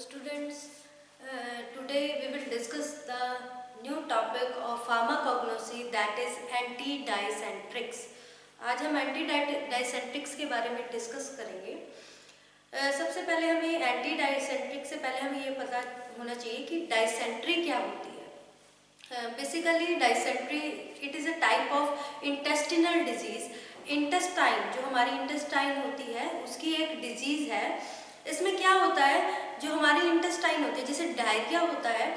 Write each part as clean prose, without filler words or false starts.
students, today we will discuss the new topic of pharmacognosy, that is anti-dicentrics. आज हम एंटी-डाइसेंट्रिक्स के बारे में डिस्कस करेंगे। सबसे पहले हमें एंटी-डाइसेंट्रिक से पहले हमें ये पता होना चाहिए कि डाइसेंट्री क्या होती है। Basically dysentery it is a type of intestinal disease. Intestine, जो हमारी इंटेस्टाइन होती है, उसकी एक डिजीज़ है। इसमें क्या होता है, जो हमारी इंटेस्टाइन होती है, जैसे डायरिया होता है,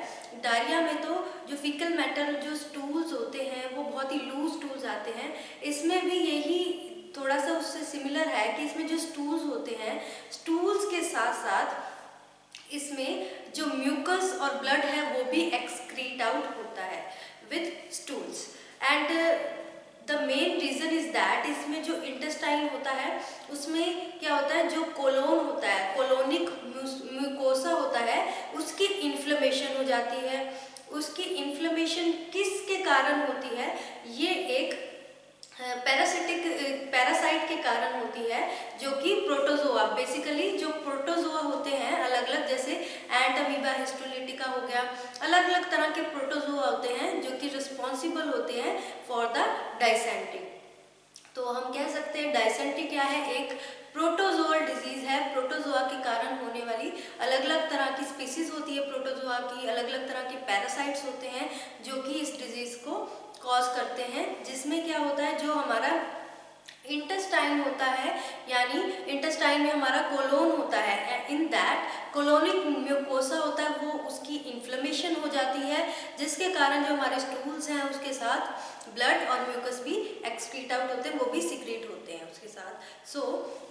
डायरिया में तो जो फीकल मैटर जो स्टूल्स होते हैं वो बहुत ही लूज स्टूल्स आते हैं। इसमें भी यही थोड़ा सा उससे सिमिलर है कि इसमें जो स्टूल्स होते हैं, स्टूल्स के साथ साथ इसमें जो म्यूकस और ब्लड है वो भी एक्सक्रीट आउट होता है with stools. And the main reason is that इसमें जो इंटेस्टाइन होता है उसमें क्या होता है, जो कोलोन होता है, कोलोनिक म्यूकोसा होता है, उसकी इन्फ्लेमेशन हो जाती है। उसकी इन्फ्लेमेशन किसके कारण होती है, ये एक पैरासाइट के कारण होती है, जो कि प्रोटोजोआ, बेसिकली जो प्रोटोजोआ होते हैं अलग अलग, जैसे एंट अमीबा हिस्टोलिटिका हो गया, अलग अलग तरह के प्रोटोजोआ होते हैं जो कि रिस्पॉन्सिबल होते हैं फॉर द डाइसेंट्री। तो हम कह सकते हैं डाइसेंट्री क्या है, एक प्रोटोजोअल डिजीज है। प्रोटोजोआ के कारण होने वाली अलग अलग तरह की स्पीसीज होती है प्रोटोजोआ की, अलग अलग तरह के पैरासाइट्स होते हैं जो कि इस डिजीज को कॉज करते हैं। जिसमें क्या होता है, जो हमारा इंटेस्टाइन होता है, यानी इंटेस्टाइन में हमारा कोलोन होता है, इन दैट कोलोनिक म्यूकोसा होता है, वो उसकी इन्फ्लेमेशन हो जाती है, जिसके कारण जो हमारे स्टूल्स हैं उसके साथ ब्लड और म्यूकस भी एक्सक्रीट आउट होते हैं, वो भी सिक्रीट होते हैं उसके साथ। So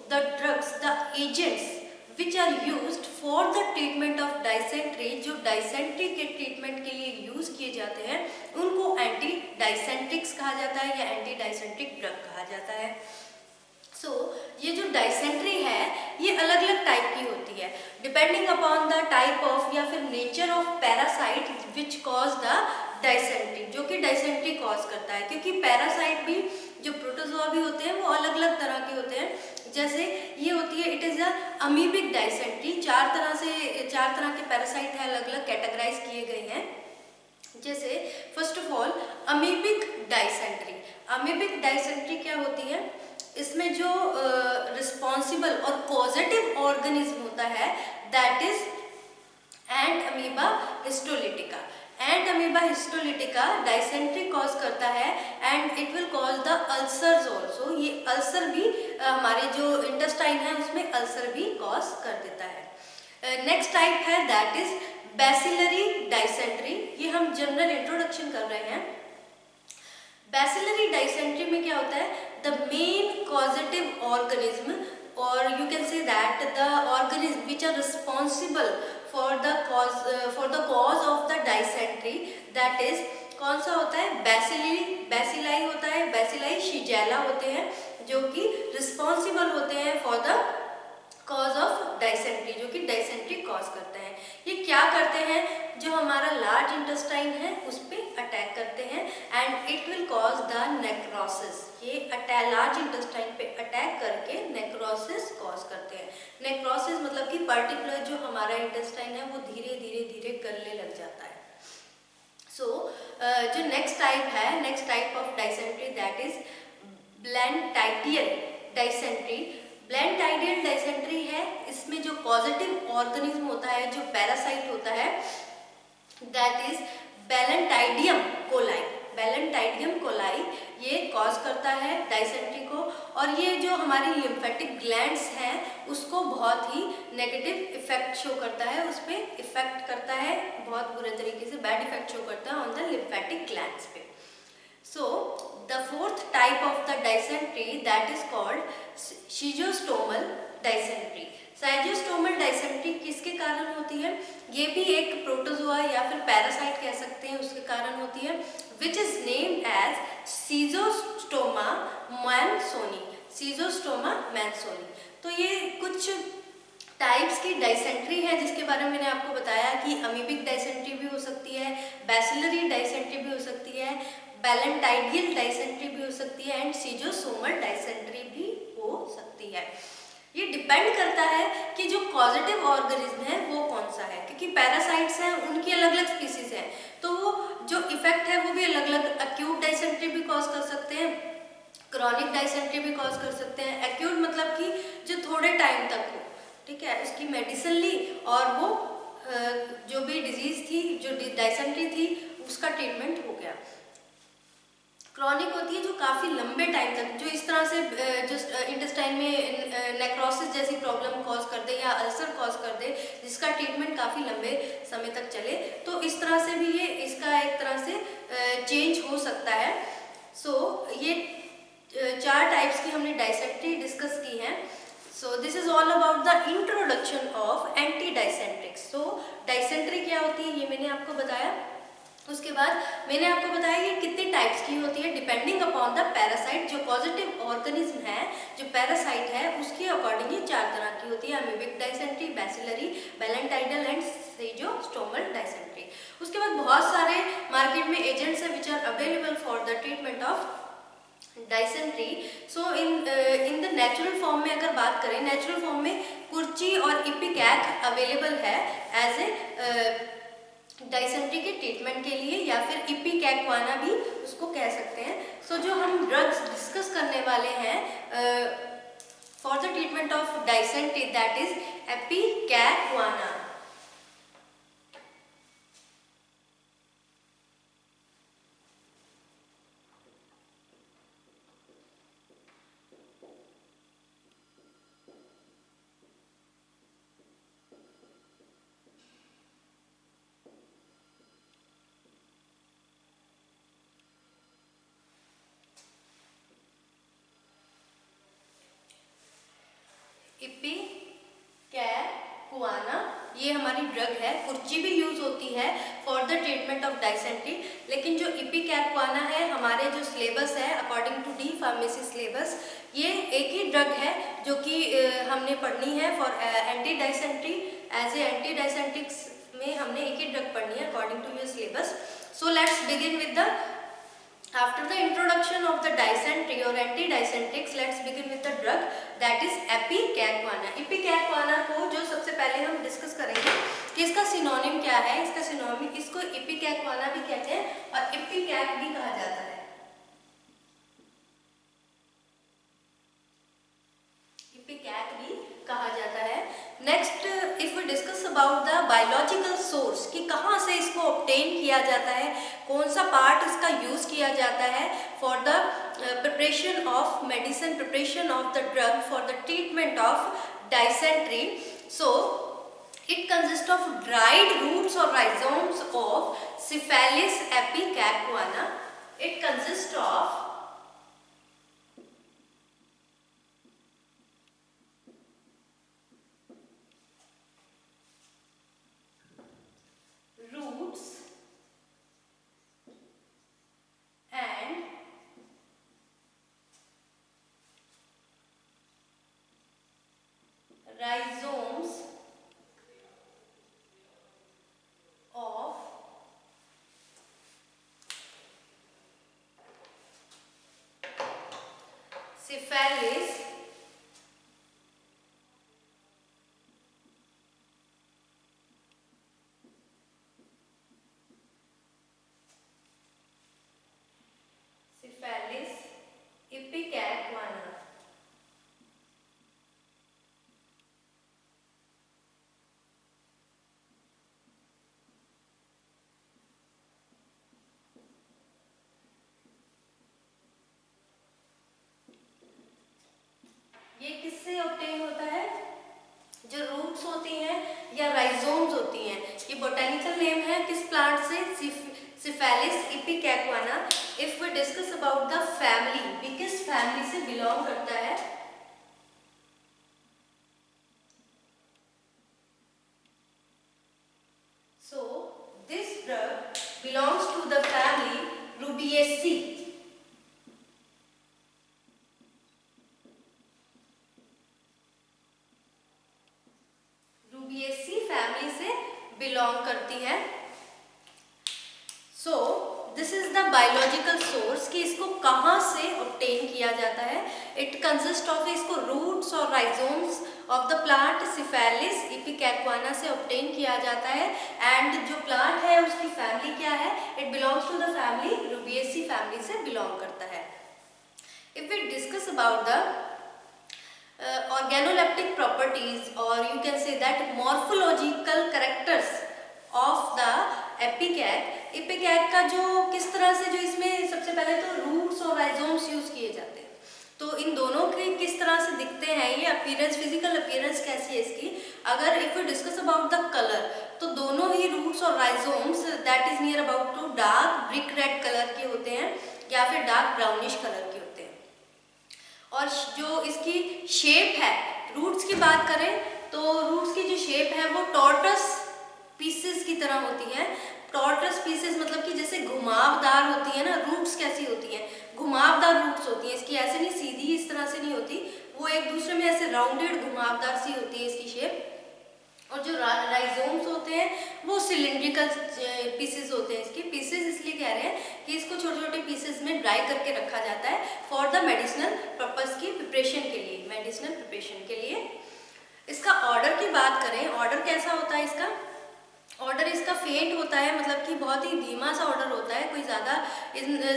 the drugs, the agents which are used for the treatment of dysentery, जो डाइसेंट्री के ट्रीटमेंट के लिए यूज किए जाते हैं, उनको एंटी डाइसेंट्रिक्स कहा जाता है या एंटी डाइसेंट्रिक ड्रग कहा जाता है। सो ये जो डाइसेंट्री है ये अलग अलग टाइप की होती है, depending upon the type of या फिर nature of parasite which cause the dysentery, जो कि डाइसेंट्री कॉज करता है। क्योंकि पैरासाइट भी, जो प्रोटोजोआ भी होते हैं, वो अलग अलग तरह के होते हैं। जैसे ये होती है, it is a amoebic dysentery. चार तरह के पैरासाइट है, अलग अलग कैटेगराइज किए गए हैं। जैसे first of all amoebic dysentery. Amoebic dysentery क्या होती है, इसमें जो रिस्पॉन्सिबल और पॉजिटिव ऑर्गेनिज्म होता है that is ant amoeba histolytica. Ant amoeba histolytica dysentery cause करता है and it will cause the ulcers also. ये अल्सर भी हमारे जो इंटेस्टाइन है उसमें अल्सर भी कॉज कर देता है। नेक्स्ट टाइप है दैट इज बैसिलरी डाइसेंट्री। ये हम जनरल इंट्रोडक्शन कर रहे हैं। बैसिलरी डाइसेंट्री में क्या होता है, द मेन कॉजेटिव ऑर्गेनिज्म और you can say that the organism which are responsible for the cause of the dysentery, that is कौन सा होता है, बैसिलाई होता है, बैसिलाई शिगेला होते हैं, जो कि रिस्पॉन्सिबल होते हैं for the cause of dysentery, जो कि डाइसेंट्री कॉज करते हैं। ये क्या करते हैं, जो हमारा लार्ज इंटेस्टाइन है उस पर अटैक करते हैं and it will cause the necrosis. ये लार्ज इंटेस्टाइन पे अटैक करके नेक्रोसिस कॉज करते हैं। नेक्रोसिस मतलब कि पर्टिकुलर जो हमारा इंटेस्टाइन है वो धीरे धीरे गलने लग जाता है। सो जो next type of dysentery that is balantidial dysentery. Balantidial dysentery है, इसमें जो पॉजिटिव ऑर्गेनिज्म होता है, जो पैरासाइट होता है दैट इज बैलेंटाइडियम कोलाई। बैलेंटाइडियम कोलाई ये कॉज करता है डाइसेंट्री को, और ये जो हमारी लिम्फेटिक ग्लैंड्स हैं उसको बहुत ही नेगेटिव इफेक्ट शो करता है, उस पर इफेक्ट करता है, बहुत बुरे तरीके से बैड इफेक्ट शो करता है ऑन द लिम्फेटिक ग्लैंड्स पे। So the fourth type of the dysentery that is called schistosomal dysentery. Schistosomal dysentery किसके कारण होती है, ये भी एक प्रोटोजोआ या फिर पैरासाइट कह सकते हैं, उसके कारण होती है, which is named as Schistosoma mansoni. Schistosoma mansoni। तो ये कुछ टाइप्स की डाइसेंट्री है जिसके बारे में मैंने आपको बताया कि अमीबिक डाइसेंट्री भी हो सकती है, बैसिलरी डाइसेंट्री भी हो सकती है, बैलेंटाइडियल डाइसेंट्री भी हो सकती है एंड सीजोसोमल डाइसेंट्री भी हो सकती है। ये डिपेंड करता है कि जो कॉजेटिव ऑर्गेनिज्म है वो कौन सा है, क्योंकि पैरासाइट्स हैं उनकी अलग अलग स्पीसीज हैं, तो वो जो इफेक्ट है वो भी अलग अलग, एक्यूट डाइसेंट्री भी कॉज कर सकते हैं, क्रॉनिक डाइसेंट्री भी कॉज कर सकते हैं। एक्यूट मतलब कि जो थोड़े टाइम तक हो, ठीक है, उसकी मेडिसिन ली और वो जो भी डिजीज थी, जो डाइसेंट्री थी, उसका ट्रीटमेंट हो गया। क्रॉनिक होती है जो काफ़ी लंबे टाइम तक, जो इस तरह से जो इंटेस्टाइन में नेक्रोसिस जैसी प्रॉब्लम कॉज कर दे या अल्सर कॉज कर दे, जिसका ट्रीटमेंट काफ़ी लंबे समय तक चले, तो इस तरह से भी ये इसका एक तरह से चेंज हो सकता है। सो ये 4 टाइप्स की हमने डाइसेंट्री डिस्कस की हैं। So this is all about the introduction of anti dysenterics. So dysentery क्या होती है ये मैंने आपको बताया। उसके बाद मैंने आपको बताया ये कितनी टाइप्स की होती है डिपेंडिंग अपॉन द पैरासाइट। जो पॉजिटिव ऑर्गेनिज्म है, जो पैरासाइट है, उसके अकॉर्डिंग ये 4 तरह की होती है, amoebic dysentery, bacillary, balantidial and schistosomal dysentery. उसके बाद बहुत सारे मार्केट में एजेंट्स है which are available for the treatment of dysentery. So in the natural form में अगर बात करें, नेचुरल फॉर्म में कुर्ची और इपिकैक अवेलेबल है एज ए डाइसेंट्री के ट्रीटमेंट के लिए, या फिर इपिकैकवाना भी उसको कह सकते हैं। सो जो हम ड्रग्स डिस्कस करने वाले हैं for the treatment of dysentery, that is ipecacuanha. Ipecacuanha ये हमारी ड्रग है। कुर्ची भी यूज होती है for the treatment of dysentery, लेकिन जो इपिकैकवाना है हमारे जो सिलेबस है according to D pharmacy syllabus, ये एक ही ड्रग है जो कि हमने पढ़नी है for anti dysentery. As a anti dysenterics में हमने एक ही ड्रग पढ़नी है according to your syllabus. So let's begin with the After the introduction of the dysentery or anti-dysenterics, let's begin with the drug that is epicacuana. Epicacuana को जो सबसे पहले हम डिस्कस करेंगे कि इसका सिनोनिम क्या है। इसका सिनोनिम, इसको इपिकैकवाना भी कहते हैं और इपिकैक भी कहा जाता है। इपिकैक भी कहा जाता है। Next if we discuss about the biological source कि कहाँ से इसको ऑब्टेन किया जाता है, कौन सा पार्ट इसका यूज किया जाता है for the preparation of medicine, preparation of the drug for the treatment of dysentery. So it consists of dried roots or rhizomes of Syphilis epicacuana. It consists of roots and rhizomes of Syphilis epicacuana. ये किससे obtain होता है? जो roots होती हैं या rhizomes होती हैं, ये बोटेनिकल नेम है किस प्लांट से? Cephaelis ipecacuanha. If we discuss about the family, ये किस फैमिली से बिलोंग करता है? So this drug belongs to the family Rubiaceae. Rubiaceae family से बिलोंग करती है। So this is the biological source कि इसको कहाँ से ऑब्टेन किया जाता है। इट कंसिस्ट ऑफ, इसको रूट्स और rhizomes of the plant Cephaelis ipecacuanha से ऑब्टेन किया जाता है। एंड जो प्लांट है उसकी फैमिली क्या है, it belongs to the family Rubiaceae family से बिलोंग करता है। इफ वी डिस्कस अबाउट द organoleptic properties, or you can say that morphological characters of the एपिकैक का जो किस तरह से, जो इसमें सबसे पहले तो रूट्स और राइजोम्स यूज किए जाते हैं, तो इन दोनों के किस तरह से दिखते हैं, ये अपीयरेंस, फिजिकल अपीयरेंस कैसी है इसकी। अगर if you discuss about the colour, तो दोनों ही रूट्स और rhizomes that is near about to dark brick red colour के होते हैं या फिर डार्क ब्राउनिश कलर के होते हैं। और जो इसकी शेप है, रूट्स की बात करें तो रूट्स की जो शेप है वो टॉर्टस पीसेस की तरह होती है। टॉर्टस पीसेस मतलब कि जैसे घुमावदार होती है ना, रूट्स कैसी होती हैं, घुमावदार रूट्स होती हैं इसकी, ऐसे नहीं सीधी इस तरह से नहीं होती, वो एक दूसरे में ऐसे राउंडेड घुमावदार सी होती है इसकी शेप। और जो राइजोम्स होते हैं वो सिलिंड्रिकल पीसेस होते हैं। इसके पीसेस इसलिए कह रहे हैं कि इसको छोटे छोटे पीसेस में ड्राई करके रखा जाता है फॉर द मेडिसिनल पर्पस की प्रिपरेशन के लिए, मेडिसिनल प्रिपरेशन के लिए। इसका ऑर्डर की बात करें, ऑर्डर कैसा होता है इसका, ऑर्डर इसका फेंट होता है, मतलब कि बहुत ही धीमा सा ऑर्डर होता है, कोई ज़्यादा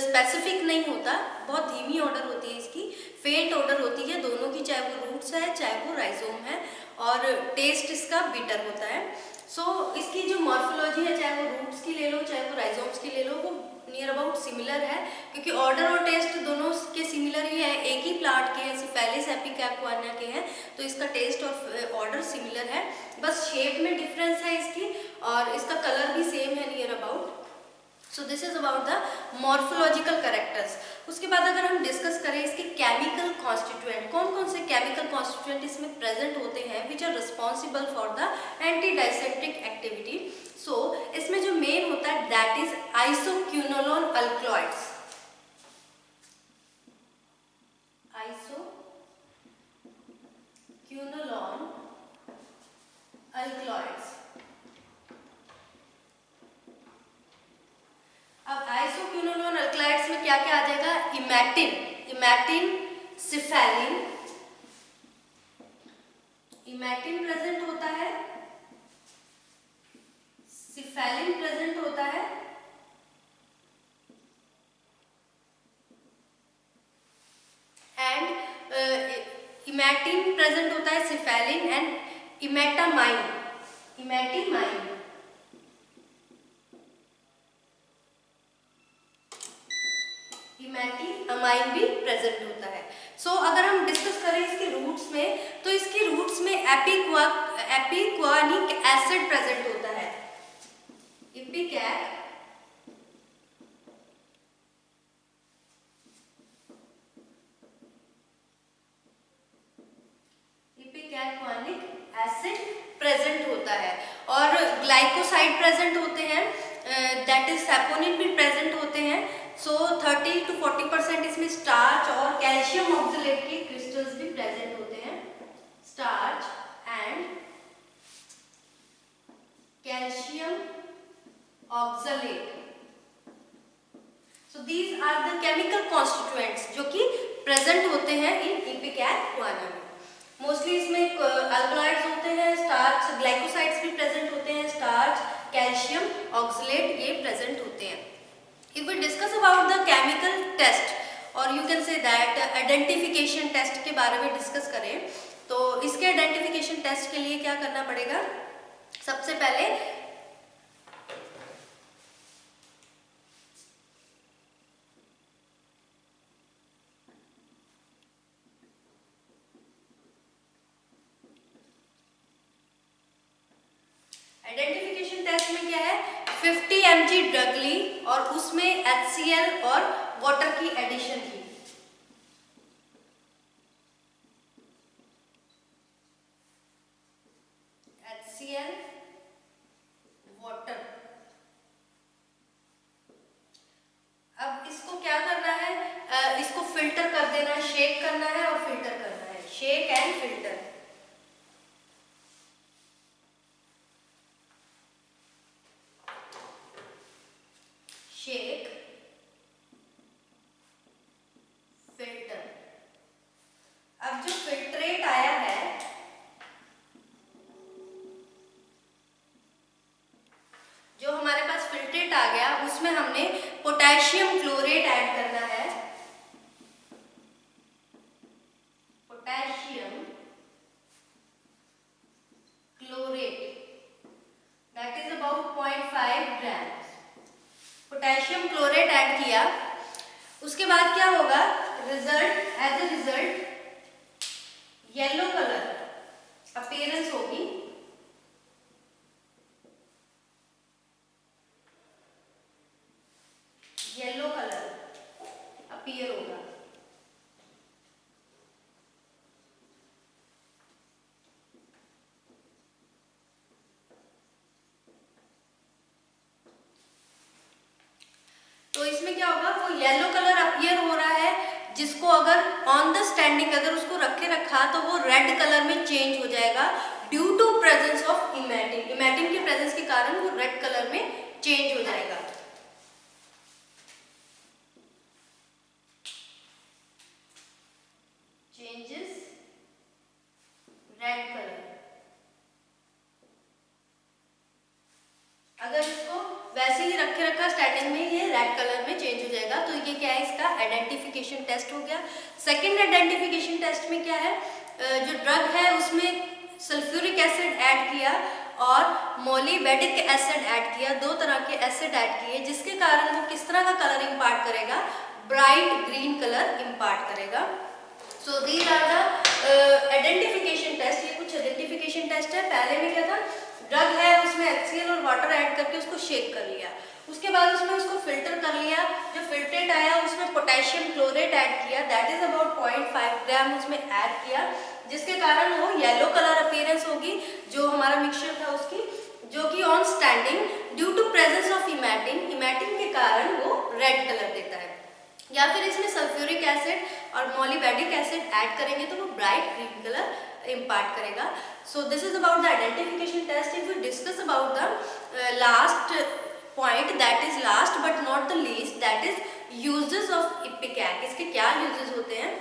स्पेसिफिक नहीं होता, बहुत धीमी ऑर्डर होती है इसकी, फेंट ऑर्डर होती है दोनों की, चाहे वो रूट्स है चाहे वो राइजोम है, और टेस्ट इसका बिटर होता है। सो इसकी जो मॉर्फोलॉजी है, चाहे वो रूट्स की ले लो चाहे वो राइजोम्स की ले लो, वो नियर अबाउट सिमिलर है, क्योंकि ऑर्डर और टेस्ट दोनों के सिमिलर ही है, एक ही प्लांट के हैं, सिफेलिस एपिकैक्वाना के हैं, तो इसका टेस्ट और ऑर्डर सिमिलर है, बस शेप में डिफरेंस है इसकी, और इसका कलर भी सेम है near about. So this is about the morphological characters. उसके बाद अगर हम डिस्कस करें इसके केमिकल कॉन्स्टिट्यूएंट, कौन कौन से केमिकल कॉन्स्टिट्यूएंट इसमें प्रेजेंट होते हैं which are responsible for the anti dysenteric activity. So इसमें जो मेन होता है that is isoquinoline alkaloids, isoquinoline alkaloids. अब आइसोक्विनोलोन अल्कलॉइड्स में क्या क्या आ जाएगा, इमैटिन, इमैटिन, सिफेलिन, इमैटिन प्रेजेंट होता है, सिफेलिन प्रेजेंट होता है, एंड इमैटिन प्रेजेंट होता है, सिफेलिन एंड इमेटामाइन, इमेटिमाइन, इमेटिमाइन भी प्रेजेंट होता है। सो अगर हम डिस्कस करें इसके रूट्स में, तो इसके रूट्स में एपिक्वानिक एसिड प्रेजेंट होता है, इपिकैक्वानिक एसिड प्रेजेंट होता है, और ग्लाइकोसाइड प्रेजेंट होते हैं, दैट इज सैपोनिन भी प्रेजेंट होते हैं। सो 30 to 40% इसमें स्टार्च और कैल्शियम ऑक्सलेट के क्रिस्टल्स भी प्रेजेंट होते हैं, starch and calcium oxalate. So these are the chemical constituents जो कि प्रेजेंट होते हैं इन इपिकैक्वाना में। मोस्टली इसमें अल्कलॉइड्स होते हैं, स्टार्च, ग्लाइकोसाइड्स भी प्रेजेंट होते हैं, स्टार्च, कैल्शियम ऑक्सलेट ये प्रेजेंट होते हैं। If we discuss about the chemical test, और you can say that identification test के बारे में डिस्कस करें, तो इसके आइडेंटिफिकेशन टेस्ट के लिए क्या करना पड़ेगा, सबसे पहले आइडेंटिफिकेशन टेस्ट में क्या है, 50 mg ड्रग ली और उसमें HCl और वाटर की एडिशन की, HCl वाटर। अब इसको क्या करना है, इसको फिल्टर कर देना है, शेक करना है और फिल्टर करना है, shake and filter. Shake chlorate आ गया, उसमें हमने पोटेशियम क्लोरेट ऐड करना है, potassium chlorate, that is about 0.5 gram. Potassium chlorate add किया, उसके बाद क्या होगा, result, as a result yellow colour appearance होगी, येलो कलर अपीयर होगा। तो इसमें क्या होगा, वो येलो कलर अपीयर हो रहा है, जिसको अगर ऑन द स्टैंडिंग अगर उसको रखा तो वो रेड कलर में चेंज हो जाएगा due to presence of emetine. Emetine के प्रेजेंस के कारण वो रेड कलर में चेंज हो जाएगा। चेंजेस रेड कलर, अगर इसको वैसे ही रखा स्टैंडिंग में, ये रेड कलर में चेंज हो जाएगा। तो ये क्या है, इसका आइडेंटिफिकेशन टेस्ट हो गया। सेकंड आइडेंटिफिकेशन टेस्ट में क्या है, जो ड्रग है उसमें सल्फ्यूरिक एसिड ऐड किया और मोलिबेडिक एसिड ऐड किया, दो तरह के एसिड ऐड किए, जिसके कारण वो किस तरह का कलर इम्पार्ट करेगा, ब्राइट ग्रीन कलर इम्पार्ट करेगा। So these are the identification test. ये कुछ आइडेंटिफिकेशन टेस्ट है। पहले में क्या था, ड्रग है उसमें HCl और वाटर ऐड करके उसको शेक कर लिया, उसके बाद उसमें उसको फिल्टर कर लिया, जो फिल्ट्रेट आया उसमें पोटेशियम क्लोरेट ऐड किया, दैट इज अबाउट 0.5 ग्राम उसमें ऐड किया, जिसके कारण वो येलो कलर अपीयरेंस होगी जो हमारा मिक्सचर था उसकी, जो कि on standing due to presence of emetine, emetine के कारण वो रेड कलर देता है। या फिर इसमें सल्फ्यूरिक एसिड और मोलिबेडिक एसिड ऐड करेंगे तो वो ब्राइट ग्रीन कलर इम्पार्ट करेगा। So this is about the identification test. If we discuss about the last point, that is last but not the least, that is uses of ipecac. इसके क्या uses होते हैं,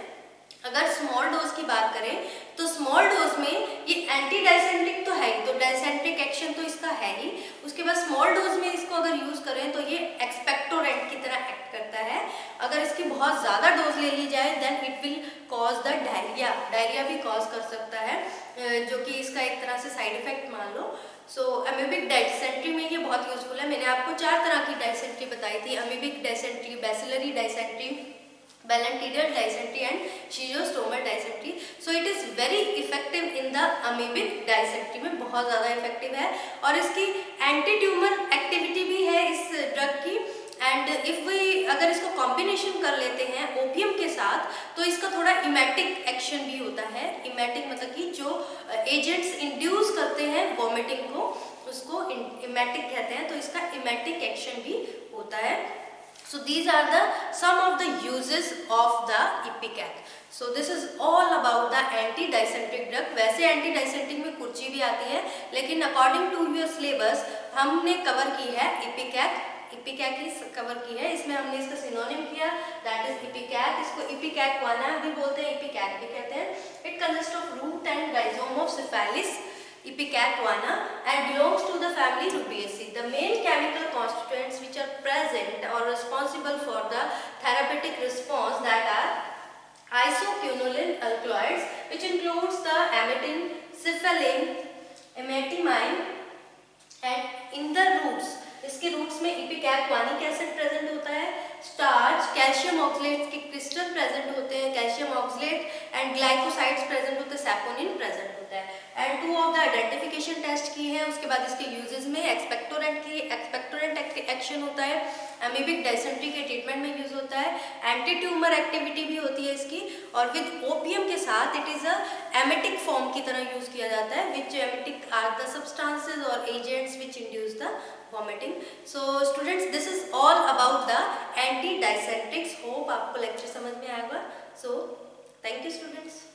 अगर small dose की बात करें तो स्मॉल डोज में ये एंटी डाइसेंट्रिक तो है ही, तो डाइसेंट्रिक एक्शन तो इसका है ही। उसके बाद स्मॉल डोज में इसको अगर यूज करें तो ये एक्सपेक्टोरेंट की तरह एक्ट करता है। अगर इसकी बहुत ज़्यादा डोज ले ली जाए then it will cause the diarrhoea, diarrhoea भी कॉज कर सकता है, जो कि इसका एक तरह से साइड इफेक्ट मान लो। सो अमीबिक डाइसेंट्री में ये बहुत यूजफुल है। मैंने आपको 4 तरह की डाइसेंट्री बताई थी, amoebic dysentery, bacillary dysentery, balantidial dysentery and schistosomal dysentery. So it is very effective in the amoebic dysentery में, बहुत ज़्यादा इफेक्टिव है और इसकी एंटी ट्यूमर एक्टिविटी भी है इस ड्रग की। एंड इफ वी अगर इसको कॉम्बिनेशन कर लेते हैं ओपियम के साथ तो इसका थोड़ा इमेटिक एक्शन भी होता है। इमेटिक मतलब कि जो एजेंट्स इंड्यूस करते हैं वॉमिटिंग को, उसको इमेटिक कहते हैं, तो इसका इमेटिक एक्शन भी होता है। So these are the some of the uses of the ipecac. So this is all about the anti-dysenteric drug. वैसे anti-dysenteric में कुर्ची भी आती है, लेकिन according to your syllabus हमने कवर की है ipecac, इपिकैक ही कवर की है। इसमें हमने इसका सिनोनिम किया, दैट इज इपिकैक। इसको इपिकैक्वाना भी बोलते हैं, इपिकैक भी कहते हैं। It consist of root and rhizome of cephaelis Ipecacuana and belongs to the family Rubiaceae. The main chemical constituents which are present or responsible for the therapeutic response that are isoquinoline alkaloids, which includes the amitin, cephalin, emetimine, and in the roots, इसके roots में ipecacuanhic acid present होता है, starch, calcium oxalate के crystal present होते हैं, calcium oxalate and glycosides present होते हैं, saponin present होता है। And 2 of the identification test की है। उसके बाद इसके यूजेस में एक्सपेक्टोरेंट एक्शन होता है, अमीबिक डाइसेंट्री के ट्रीटमेंट में यूज होता है, एंटी ट्यूमर एक्टिविटी भी होती है इसकी, और विद ओपियम के साथ it is a emetic form की तरह यूज किया जाता है, विच एमेटिक आर द सब्सटेंसेस और agents which induce the vomiting. So students, this is all about the anti-dysenterics. Hope आपको लेक्चर समझ में आएगा. So thank you students.